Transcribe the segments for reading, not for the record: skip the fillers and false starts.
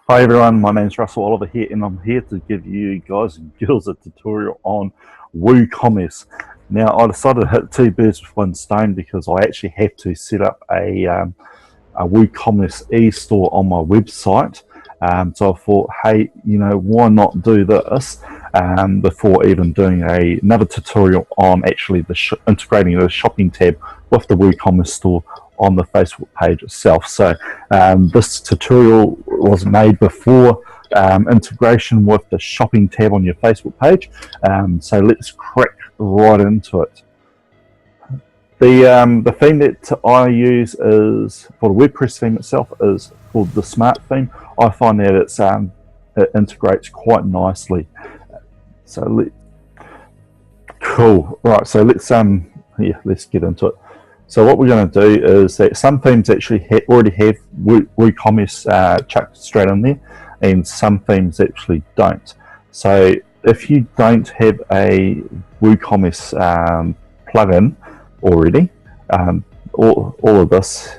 Hi everyone, my name is Russell Oliver here, and I'm here to give you guys and girls a tutorial on WooCommerce. Now, I decided to hit two birds with one stone because I actually have to set up a WooCommerce e-store on my website. So I thought, hey, why not do this before even doing another tutorial on actually integrating the shopping tab with the WooCommerce store on the Facebook page itself. So this tutorial was made before integration with the shopping tab on your Facebook page. So let's crack right into it. The theme that I use is for the WordPress theme itself is called the Smart theme. I find that it integrates quite nicely. So cool. Right. So let's get into it. So what we're going to do is that some themes actually already have WooCommerce chucked straight in there, and some themes actually don't. So if you don't have a WooCommerce plugin already, all of this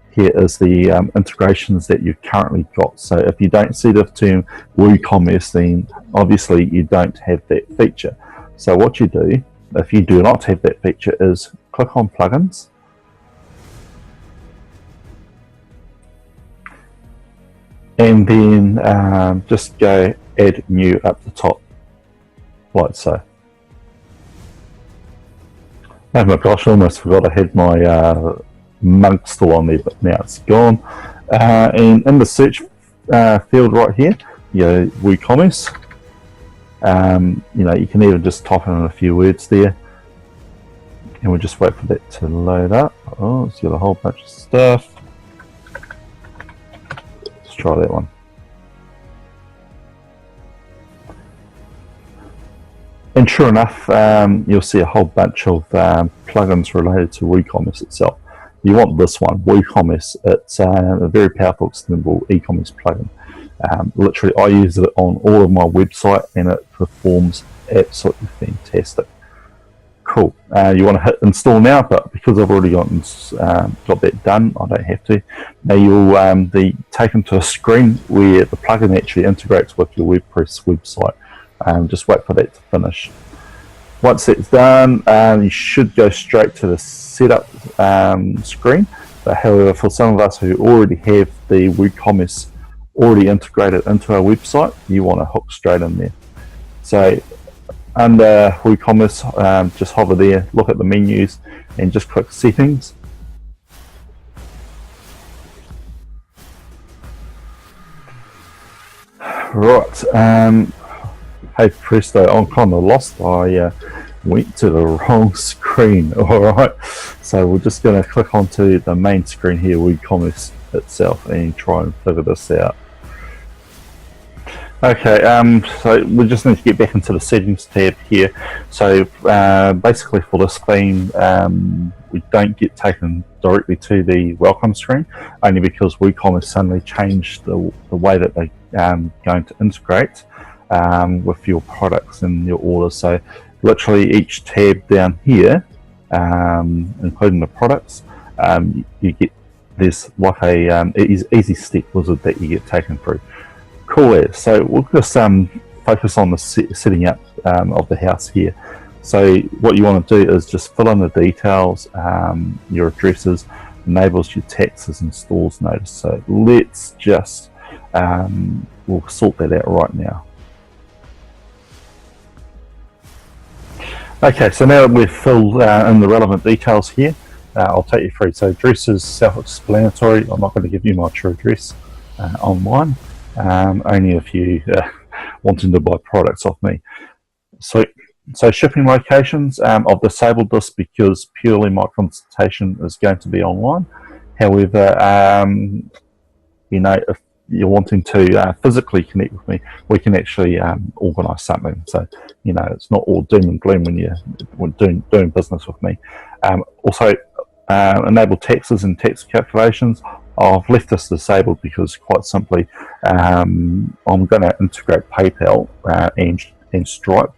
here is the integrations that you've currently got. So if you don't see the term WooCommerce, then obviously you don't have that feature. So what you do, if you do not have that feature, is click on plugins, and then just go add new up the top, like so. Oh my gosh, I almost forgot I had my mug still on there, but now it's gone. And in the search field right here, WooCommerce. You can even just type in a few words there, and we'll just wait for that to load up. Oh, it's got a whole bunch of stuff. Let's try that one. And sure enough, you'll see a whole bunch of plugins related to WooCommerce itself. You want this one, WooCommerce. It's a very powerful, extendable e-commerce plugin. Literally, I use it on all of my website, and it performs absolutely fantastic. Cool. You want to hit install now, but because I've already got that done, I don't have to. Now you'll be taken to a screen where the plugin actually integrates with your WordPress website. Just wait for that to finish. Once that's done, you should go straight to the setup screen. But however, for some of us who already have the WooCommerce already integrated into our website, you want to hook straight in there. So under WooCommerce, just hover there, look at the menus, and just click settings. Right. Hey presto, I'm kind of lost. I went to the wrong screen. Alright, so we're just going to click onto the main screen here, WooCommerce itself, and try and figure this out. Okay, so we just need to get back into the settings tab here. So basically for this theme, we don't get taken directly to the welcome screen, only because WooCommerce suddenly changed the way that they're going to integrate with your products and your orders. So literally each tab down here, including the products, you get there's like a easy step wizard that you get taken through. Cool as. So we'll just focus on the setting up of the house here. So what you want to do is just fill in the details, your addresses, enables your taxes and stores notice. So let's just we'll sort that out right now. Okay, so now that we've filled in the relevant details here, I'll take you through. So address is self-explanatory. I'm not going to give you my true address online, only if you wanting to buy products off me. So shipping locations, I've disabled this because purely my consultation is going to be online. However, if you're wanting to physically connect with me, we can actually organise something. So, it's not all doom and gloom when you're doing business with me. Also, enable taxes and tax calculations. I've left this disabled because, quite simply, I'm going to integrate PayPal and Stripe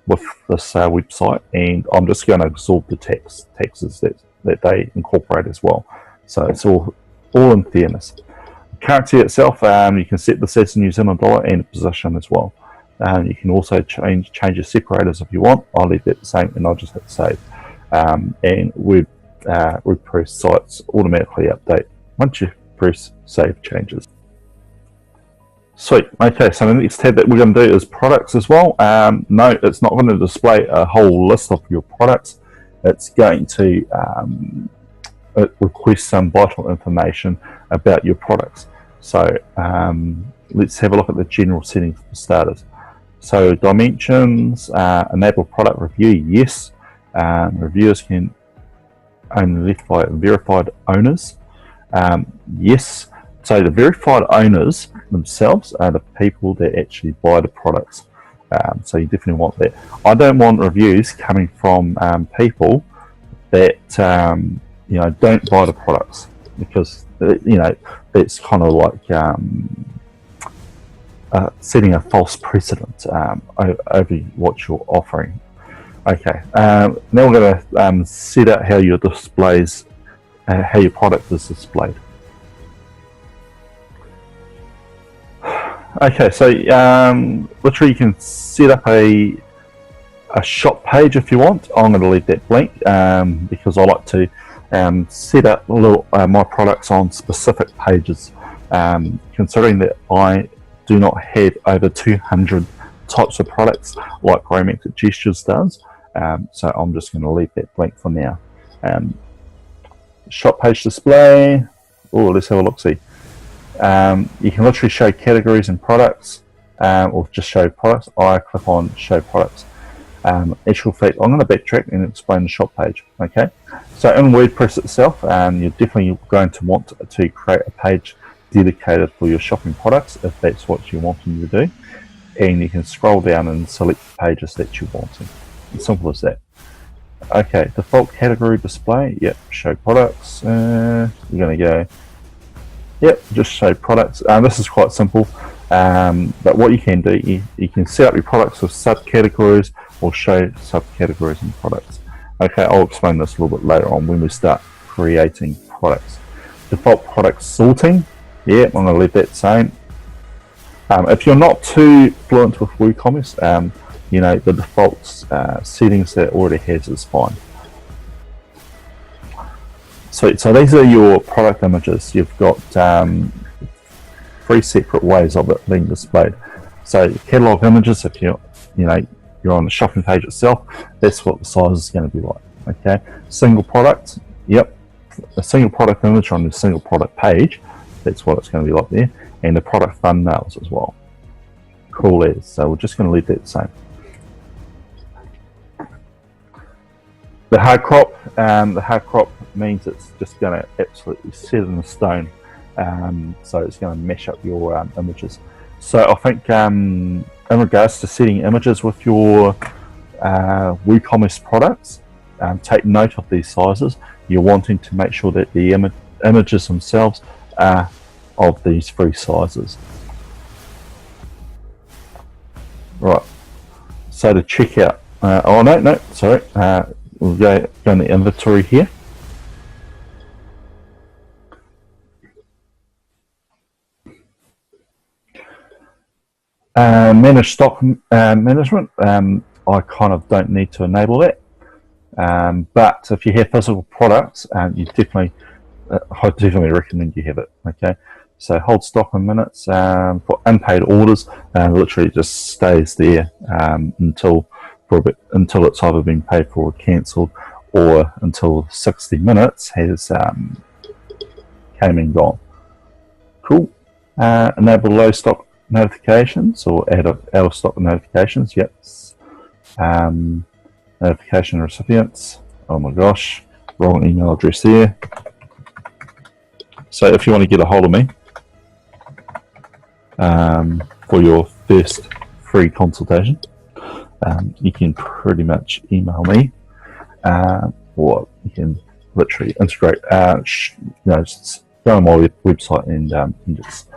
with this website, and I'm just going to absorb the taxes that they incorporate as well. So it's all in fairness. Currency itself, you can set this as a New Zealand dollar and a position as well. You can also change your separators if you want. I'll leave that the same, and I'll just hit save. And WordPress sites automatically update once you press save changes. Sweet. Okay, so the next tab that we're going to do is products as well. No, it's not going to display a whole list of your products. It's going to request some vital information about your products. So let's have a look at the general settings for starters. So dimensions, enable product review, yes. Reviewers can only identify verified owners, yes. So the verified owners themselves are the people that actually buy the products. So you definitely want that. I don't want reviews coming from people that don't buy the products, because that's kind of like setting a false precedent over what you're offering. Okay, now we're going to set out how your displays, how your product is displayed. Okay, so literally you can set up a shop page if you want. I'm going to leave that blank because I like to set up my products on specific pages, considering that I do not have over 200 types of products like Romantic Gestures does. So I'm just going to leave that blank for now. Shop page display. Oh, let's have a look-see. You can literally show categories and products, or just show products. I click on show products. Actual fact, I'm going to backtrack and explain the shop page. Okay, so in WordPress itself, you're definitely going to want to create a page dedicated for your shopping products if that's what you're wanting to do, and you can scroll down and select the pages that you're wanting. As simple as that. Okay, default category display. Yep, show products. You're going to go. Yep, just show products. This is quite simple, but what you can do, you can set up your products with subcategories or show subcategories and products. Okay, I'll explain this a little bit later on when we start creating products. Default product sorting. Yeah, I'm going to leave that same. If you're not too fluent with WooCommerce, the default settings that it already has is fine. So these are your product images. You've got 3 separate ways of it being displayed. So catalog images, if you're on the shopping page itself, that's what the size is going to be like. Okay, single product. Yep, a single product image on the single product page. That's what it's going to be like there, and the product thumbnails as well. Cool as. So we're just going to leave that the same. The hard crop means it's just going to absolutely set in stone. So it's going to mash up your images. So I think in regards to setting images with your WooCommerce products, take note of these sizes. You're wanting to make sure that the images themselves are of these 3 sizes. Right. So to check out, we'll go in the inventory here. Manage stock management. I kind of don't need to enable that. But if you have physical products, I definitely recommend you have it. Okay, so hold stock in minutes for unpaid orders. Literally just stays there until it's either been paid for or cancelled, or until 60 minutes has came and gone. Cool. Enable low stock notifications or out of stock notifications. Yep. Notification recipients. Oh my gosh, wrong email address there. So if you want to get a hold of me for your first free consultation, you can pretty much email me, or you can literally integrate. Just go on my website and just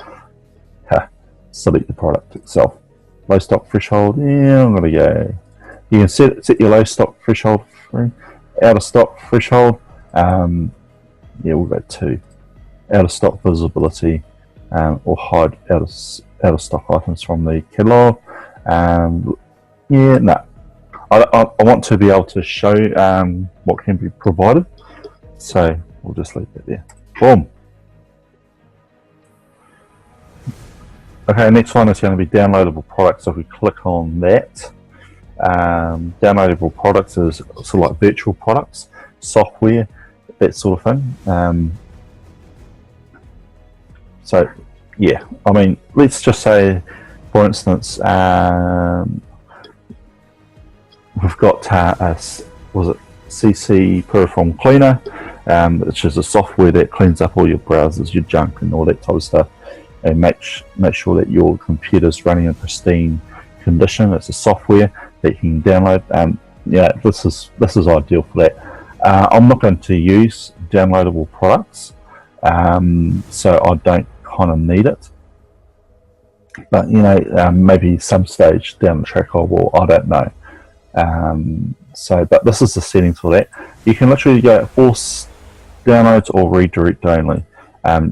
select the product itself. low stock threshold. Yeah, I'm going to go. You can set your low stock threshold free. Out of stock threshold. Yeah, we'll go 2. Out of stock visibility, or hide out of stock items from the catalog. Yeah, no. I want to be able to show what can be provided, so we'll just leave that there. Boom. Okay, next one is going to be downloadable products. So if we click on that, downloadable products is sort of like virtual products, software, that sort of thing. So yeah, I mean, let's just say, for instance, we've got was it CC Puriform Cleaner, which is a software that cleans up all your browsers, your junk, and all that type of stuff, and make sure that your computer's running in pristine condition. It's a software that you can download. Yeah, this is ideal for that. I'm not going to use downloadable products, so I don't kind of need it. But you know, maybe some stage down the track I will. I don't know. But this is the settings for that. You can literally go force downloads or redirect only.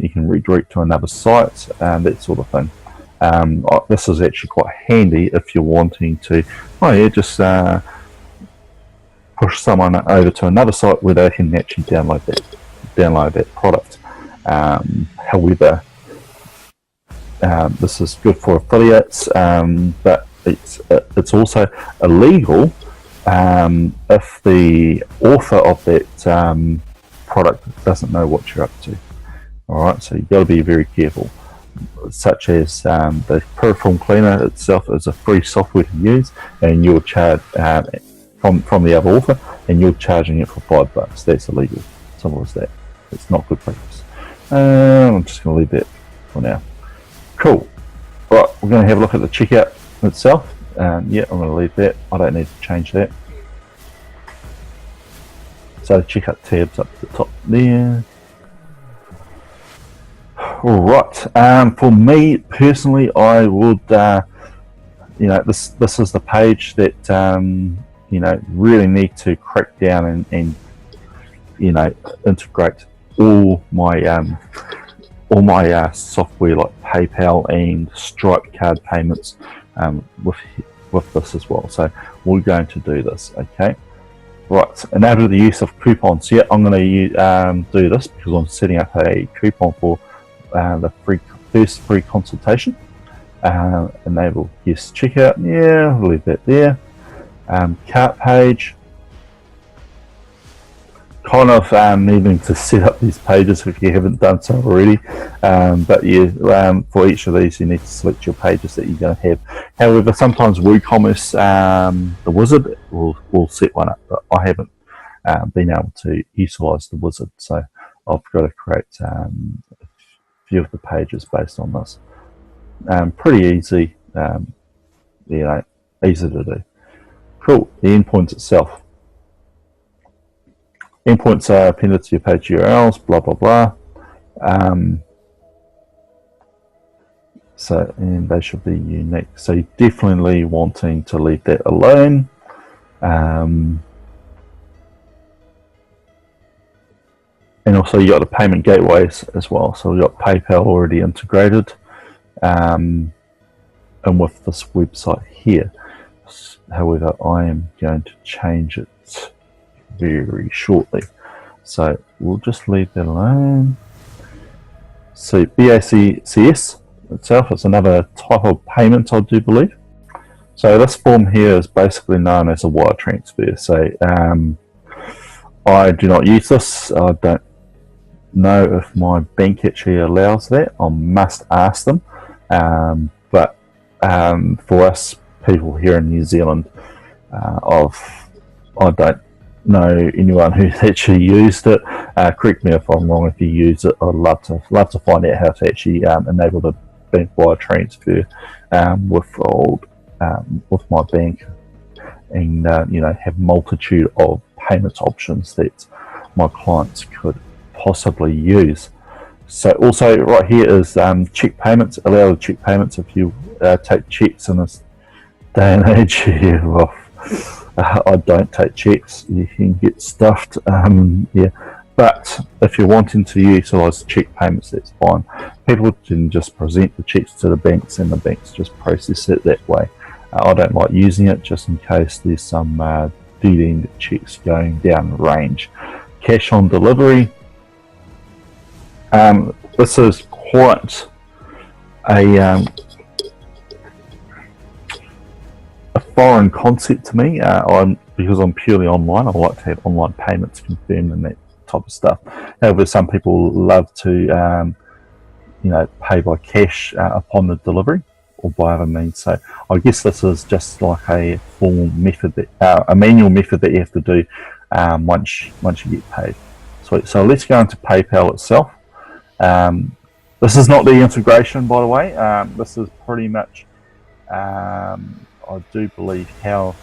You can redirect to another site, that sort of thing. This is actually quite handy if you're wanting to, just push someone over to another site where they can actually download that product. However, this is good for affiliates, but it's also illegal if the author of that product doesn't know what you're up to. Alright, so you've got to be very careful. Such as the Puriform Cleaner itself is a free software to use, and you're charged from the other author, and you're charging it for $5. That's illegal. Simple as that. It's not good practice. I'm just going to leave that for now. Cool. Right, we're going to have a look at the checkout itself. Yeah, I'm going to leave that. I don't need to change that. So the checkout tab's up at the top there. Alright, for me personally, I would, this is the page that, really need to crack down and integrate all my software like PayPal and Stripe card payments with this as well. So we're going to do this, okay? Right, enable the use of coupons. Yeah, I'm going to do this because I'm setting up a coupon for the first free consultation. Enable yes checkout. Yeah, I'll leave that there. Cart page. Kind of needing to set up these pages if you haven't done so already, but yeah, for each of these you need to select your pages that you're going to have. However, sometimes WooCommerce, the wizard, will set one up, but I haven't been able to utilize the wizard, so I've got to create a few of the pages based on this. Pretty easy, easy to do. Cool. The endpoint itself. Endpoints are appended to your page URLs, blah blah blah. And they should be unique. So you're definitely wanting to leave that alone. And also you got the payment gateways as well. So we've got PayPal already integrated, and with this website here. However, I am going to change it very shortly, so we'll just leave that alone. So BACS itself is another type of payment, I do believe. So this form here is basically known as a wire transfer. So I do not use this. I don't know if my bank actually allows that. I must ask them, but for us people here in New Zealand, I don't know anyone who's actually used it. Correct me if I'm wrong. If you use it, I'd love to find out how to actually enable the bank wire transfer with my bank, and have multitude of payment options that my clients could possibly use. So also right here is check payments. Allow the check payments if you take checks in day and age, yeah, well, I don't take checks. You can get stuffed. Yeah, but if you're wanting to utilise check payments, that's fine. People can just present the checks to the banks, and the banks just process it that way. I don't like using it just in case there's some dead-end checks going down range. Cash on delivery. This is quite a foreign concept to me. Because I'm purely online, I like to have online payments confirmed and that type of stuff. However, some people love to pay by cash upon the delivery or by other means. So I guess this is just like a formal method, a manual method that you have to do once you get paid. So let's go into PayPal itself. This is not the integration, by the way. This is pretty much, I do believe, how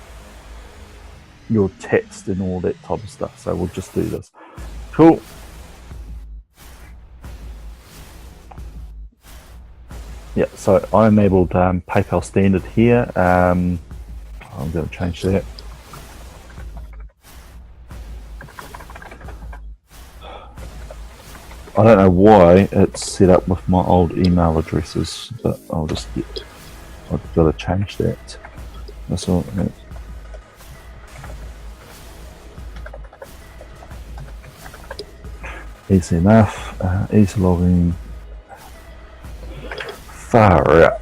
you're taxed and all that type of stuff. So we'll just do this. Cool. Yeah, so I enabled PayPal standard here. I'm going to change that. I don't know why it's set up with my old email addresses, but I've got to change that. That's all. Easy enough. Easy login. Far out.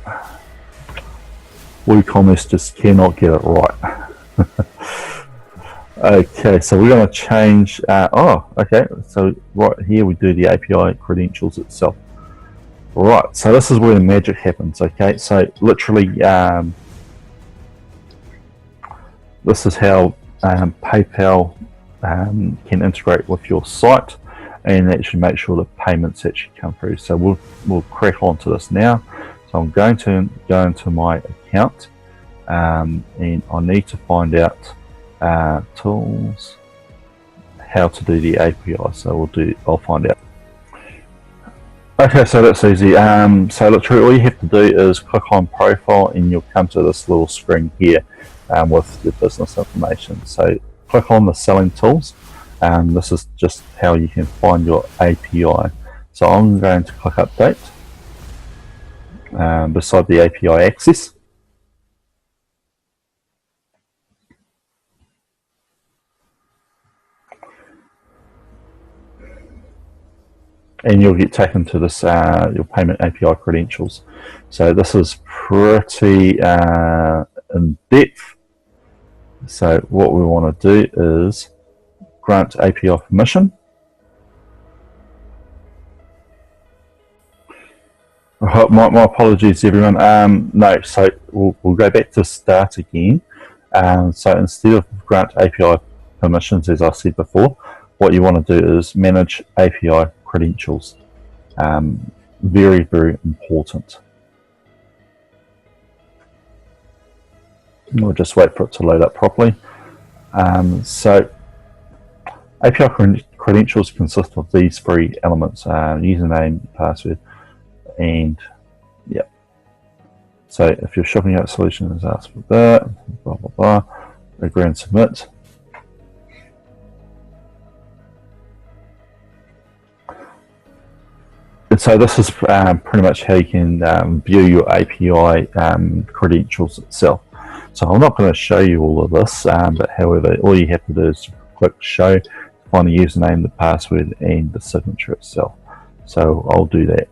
WooCommerce just cannot get it right. Okay, so we're going to change. Okay. So right here we do the API credentials itself. Right. So this is where the magic happens. Okay. So literally, this is how PayPal can integrate with your site and actually make sure the payments actually come through. So we'll crack onto this now. So I'm going to go into my account, and I need to find out tools, how to do the API. So I'll find out. Okay, so that's easy. So literally all you have to do is click on profile and you'll come to this little screen here with the business information. So click on the selling tools. This is just how you can find your API. So I'm going to click update beside the API access. And you'll get taken to this your payment API credentials. So this is pretty in depth. So what we want to do is grant API permission. My apologies, everyone. No, so we'll go back to start again. So instead of grant API permissions, as I said before, what you want to do is manage API credentials. Very, very important. We'll just wait for it to load up properly. So API credentials consist of these three elements: username, password, and yeah. So if you're shipping out solutions, ask for that, blah blah blah, agree and submit. And so this is pretty much how you can view your API credentials itself. So I'm not going to show you all of this, but however, all you have to do is click show, find the username, the password, and the signature itself. So I'll do that.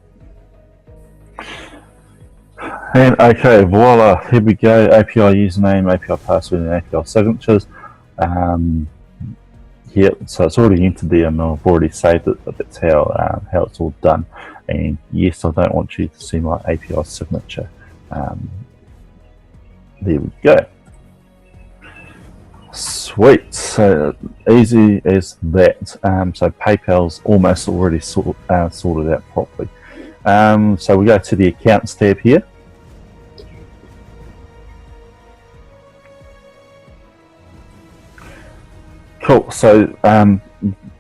And okay, voila, here we go. API username, API password, and API signatures. Yeah, so it's already entered there, and I've already saved it, but that's how it's all done. And yes, I don't want you to see my API signature. There we go. Sweet. So easy as that. So PayPal's almost already sorted out properly. So we go to the accounts tab here. Cool. So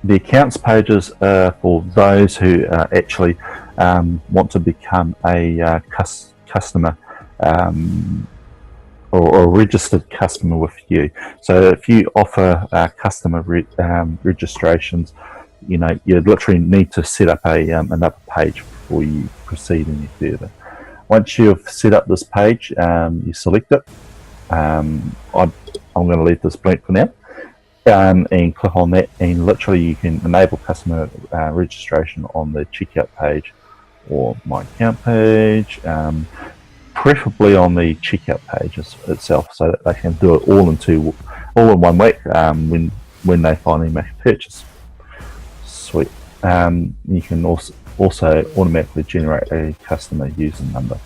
the accounts pages are for those who actually want to become a customer or a registered customer with you. So if you offer customer registrations, you literally need to set up another page before you proceed any further. Once you've set up this page, you select it. I'm going to leave this blank for now, and click on that, and literally you can enable customer registration on the checkout page or my account page, preferably on the checkout page itself, so that they can do it all in one week when they finally make a purchase. Sweet. You can also automatically generate a customer user number.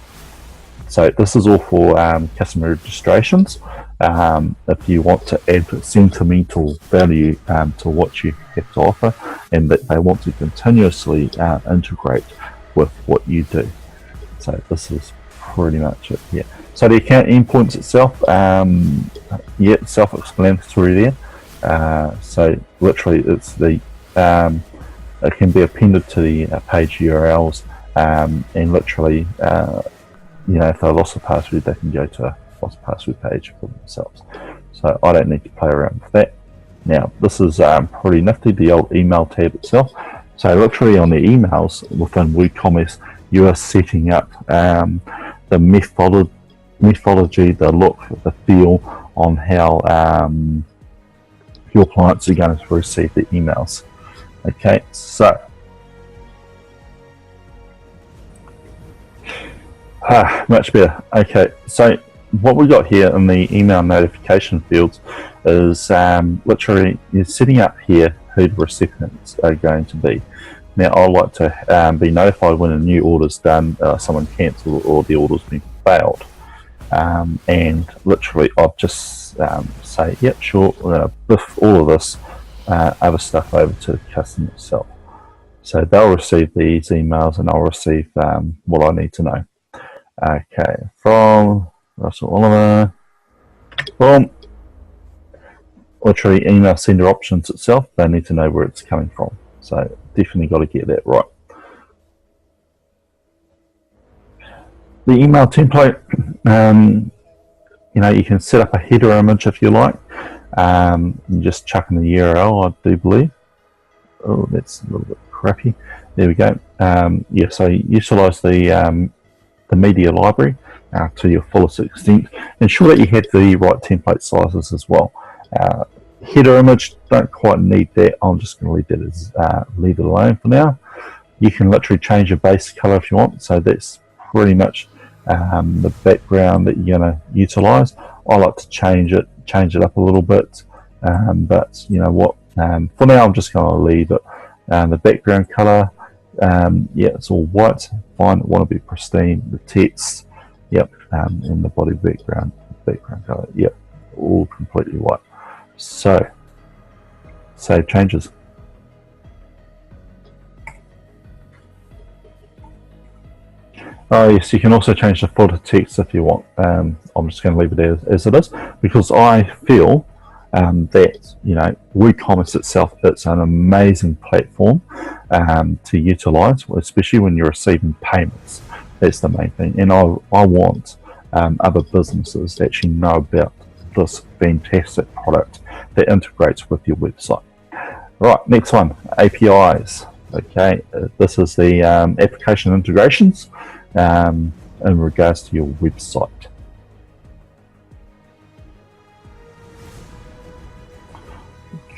So this is all for customer registrations. If you want to add sentimental value to what you have to offer, and that they want to continuously integrate with what you do. So this is pretty much it. Yeah. So the account endpoints itself, self-explanatory there. So literally, it's the it can be appended to the page URLs, and literally, if they lost a password, they can go to a lost password page for themselves. So I don't need to play around with that. Now this is pretty nifty, the old email tab itself. So literally on the emails within WooCommerce, you are setting up the methodology, the look, the feel on how your clients are going to receive the emails. Okay, so much better. Okay, so what we got here in the email notification fields is literally you're setting up here who the recipients are going to be. Now I like to be notified when a new order's done, someone cancelled, or the order's been failed. And literally I'll just say, yep, sure, we're going to biff all of this other stuff over to the customer itself. So they'll receive these emails, and I'll receive what I need to know. Okay, from Russell Oliver, from literally email sender options itself, they need to know where it's coming from. So definitely got to get that right. The email template, you can set up a header image if you like. You just chuck in the URL, I do believe. Oh, that's a little bit crappy. There we go. So utilize the media library to your fullest extent. Ensure that you have the right template sizes as well. Header image, don't quite need that. I'm just going to leave it alone for now. You can literally change your base color if you want. So that's pretty much the background that you're going to utilize. I like to change it up a little bit, but you know what? For now, I'm just going to leave it. The background color, it's all white. Fine. I want to be pristine. The text, and the body background color, all completely white. So, save changes. Oh yes, you can also change the footer text if you want. I'm just going to leave it as it is, because I feel that WooCommerce itself, it's an amazing platform to utilize, especially when you're receiving payments. That's the main thing, and I want other businesses to actually know about this fantastic product that integrates with your website. Right, next one, APIs. Okay, this is the application integrations in regards to your website.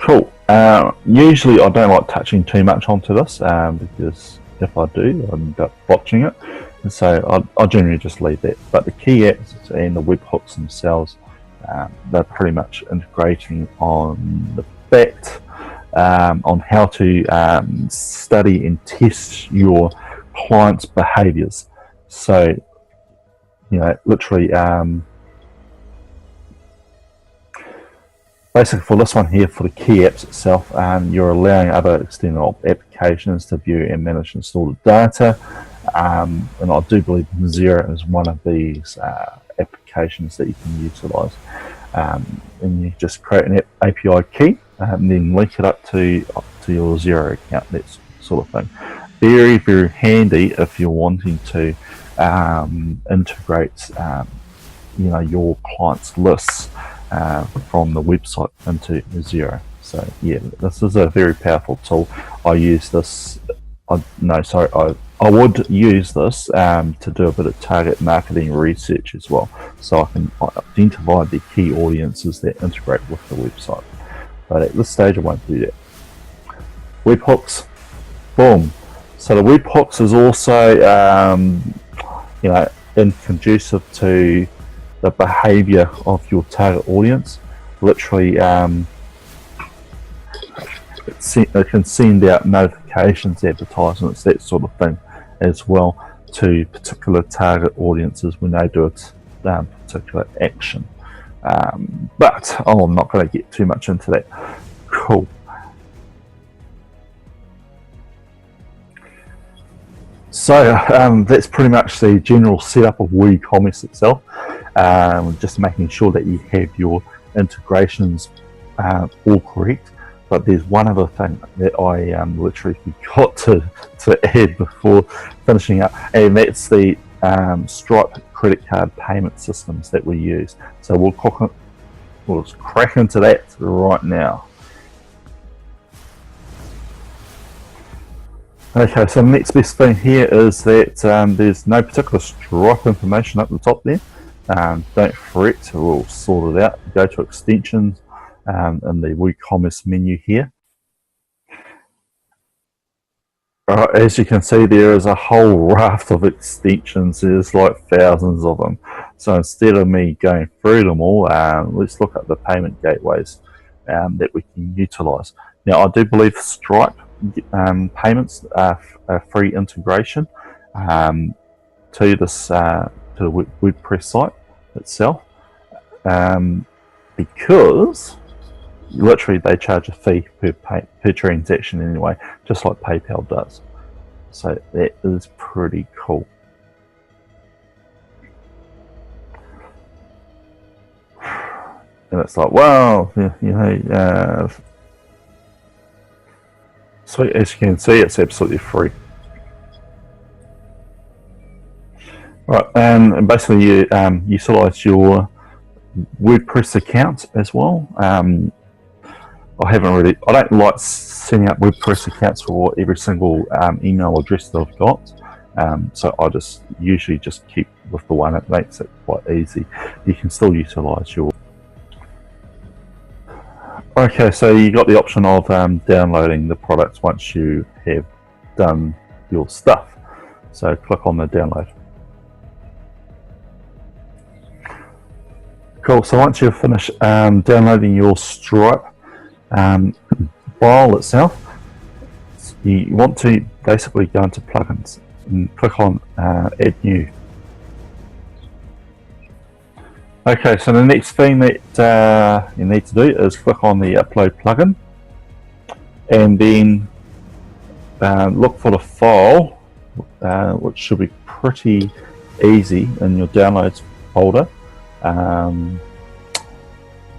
Cool. Usually I don't like touching too much onto this because if I do, I end up botching it. And so I generally just leave that. But the key apps and the webhooks themselves, they're pretty much integrating on the fact on how to study and test your clients' behaviors. So, literally, basically for this one here, for the key apps itself, you're allowing other external applications to view and manage installed data. And I do believe Zero is one of these applications that you can utilize. And you just create an API key and then link it up to your Zero account, that sort of thing. Very, very handy if you're wanting to integrate your clients' lists from the website into zero. So yeah, this is a very powerful tool. I use this. I would use this to do a bit of target marketing research as well, so I can identify the key audiences that integrate with the website. But at this stage, I won't do that. Webhooks, boom. So the webhooks is also, conducive to the behaviour of your target audience. Literally, it can send out notifications, advertisements, that sort of thing as well to particular target audiences when they do a particular action. But I'm not going to get too much into that. Cool. So that's pretty much the general setup of WooCommerce itself. Just making sure that you have your integrations all correct. But there's one other thing that I literally forgot to add before finishing up, and that's the Stripe credit card payment systems that we use. So we'll crack into that right now. Okay, so the next best thing here is that there's no particular Stripe information up the top there. Don't fret, we'll sort it out. Go to extensions in the WooCommerce menu here. As you can see, there is a whole raft of extensions. There's like thousands of them. So instead of me going through them all, let's look at the payment gateways that we can utilize. Now, I do believe Stripe payments are free integration to this to the WordPress site itself, because literally they charge a fee per transaction anyway, just like PayPal does. So that is pretty cool. And it's like, wow, so as you can see, it's absolutely free. Right, and basically you utilize your WordPress account as well. I don't like setting up WordPress accounts for every single email address that I've got. So I just usually keep with the one. It makes it quite easy. You can still utilize your. Okay, so you got the option of downloading the products once you have done your stuff. So click on the download. Cool, so once you've finished downloading your Stripe file itself, you want to basically go into plugins and click on add new. Okay, so the next thing that you need to do is click on the upload plugin, and then look for the file, which should be pretty easy in your downloads folder.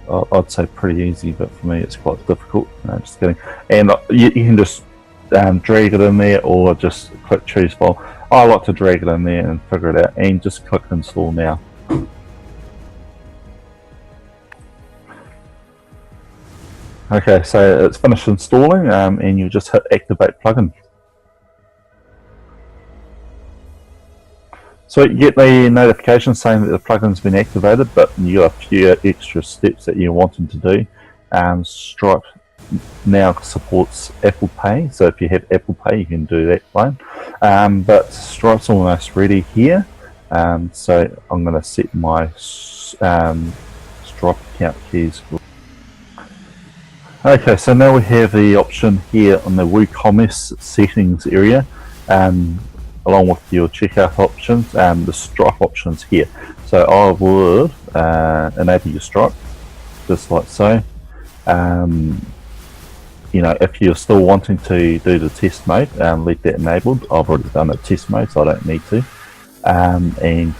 I'd say pretty easy, but for me it's quite difficult. Just kidding. And you can just drag it in there, or just click choose file. I like to drag it in there and figure it out, and just click install now. Okay, so it's finished installing, and you just hit activate plugin. So you get the notification saying that the plugin's been activated, but you got a few extra steps that you're wanting to do. Stripe now supports Apple Pay, so if you have Apple Pay, you can do that fine. But Stripe's almost ready here, so I'm going to set my Stripe account keys. Okay, so now we have the option here on the WooCommerce settings area, along with your checkout options and the Stripe options here. So I would enable your Stripe, just like so. If you're still wanting to do the test mode, leave that enabled. I've already done a test mode, so I don't need to. And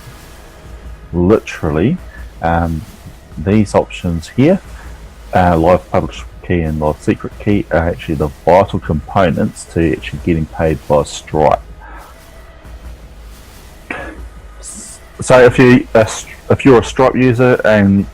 literally, these options here, live publish key and live secret key, are actually the vital components to actually getting paid by Stripe. So if you're a Stripe user and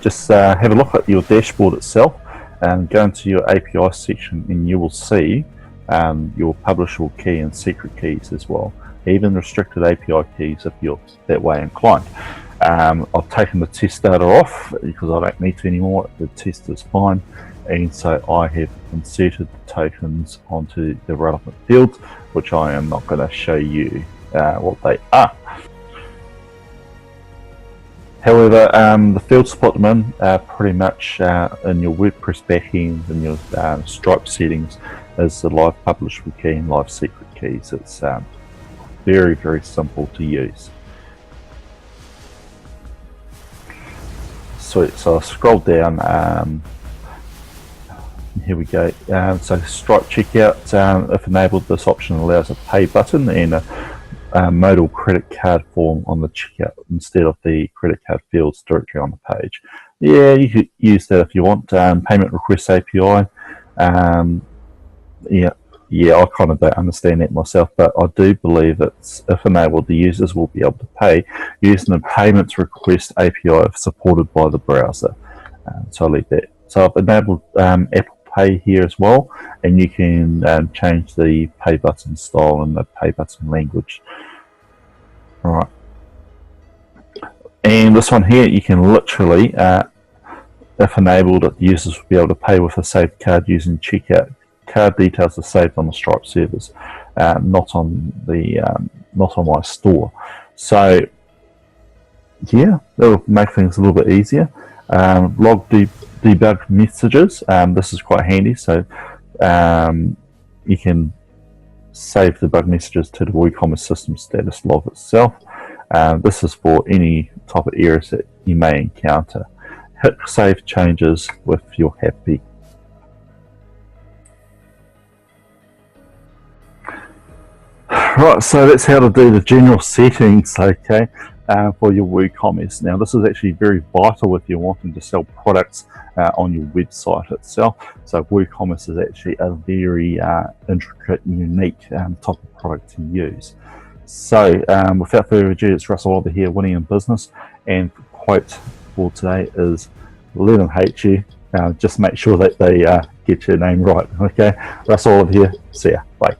just have a look at your dashboard itself and go into your API section, and you will see your publishable key and secret keys as well, even restricted API keys if you're that way inclined. I've taken the test data off because I don't need to anymore. The test is fine, and so I have inserted the tokens onto the relevant fields, which I am not going to show you what they are. However, the fields to put them in are pretty much in your WordPress backend and your Stripe settings is the live publishable key and live secret keys. It's very, very simple to use. Sweet, so I'll scroll down. Here we go. So Stripe checkout, if enabled, this option allows a pay button and a modal credit card form on the checkout instead of the credit card fields directly on the page. Yeah, you could use that if you want. Payment request API. Yeah, I kind of don't understand that myself, but I do believe it's, if enabled, the users will be able to pay using the payments request API if supported by the browser. So I'll leave that. So I've enabled Apple Pay here as well, and you can change the pay button style and the pay button language. All right. And this one here, you can literally, if enabled, the users will be able to pay with a saved card using checkout. Card details are saved on the Stripe servers, not on my store. So yeah, that'll make things a little bit easier. Log debug messages. This is quite handy. So you can save the bug messages to the WooCommerce system status log itself. This is for any type of errors that you may encounter. Hit save changes if you're happy. Right, so that's how to do the general settings, okay, for your WooCommerce. Now, this is actually very vital if you're wanting to sell products on your website itself. So WooCommerce is actually a very intricate, unique type of product to use. So without further ado, it's Russell over here, Winning in Business, and the quote for today is, let them hate you, just make sure that they get your name right, okay? Russell over here, see ya, bye.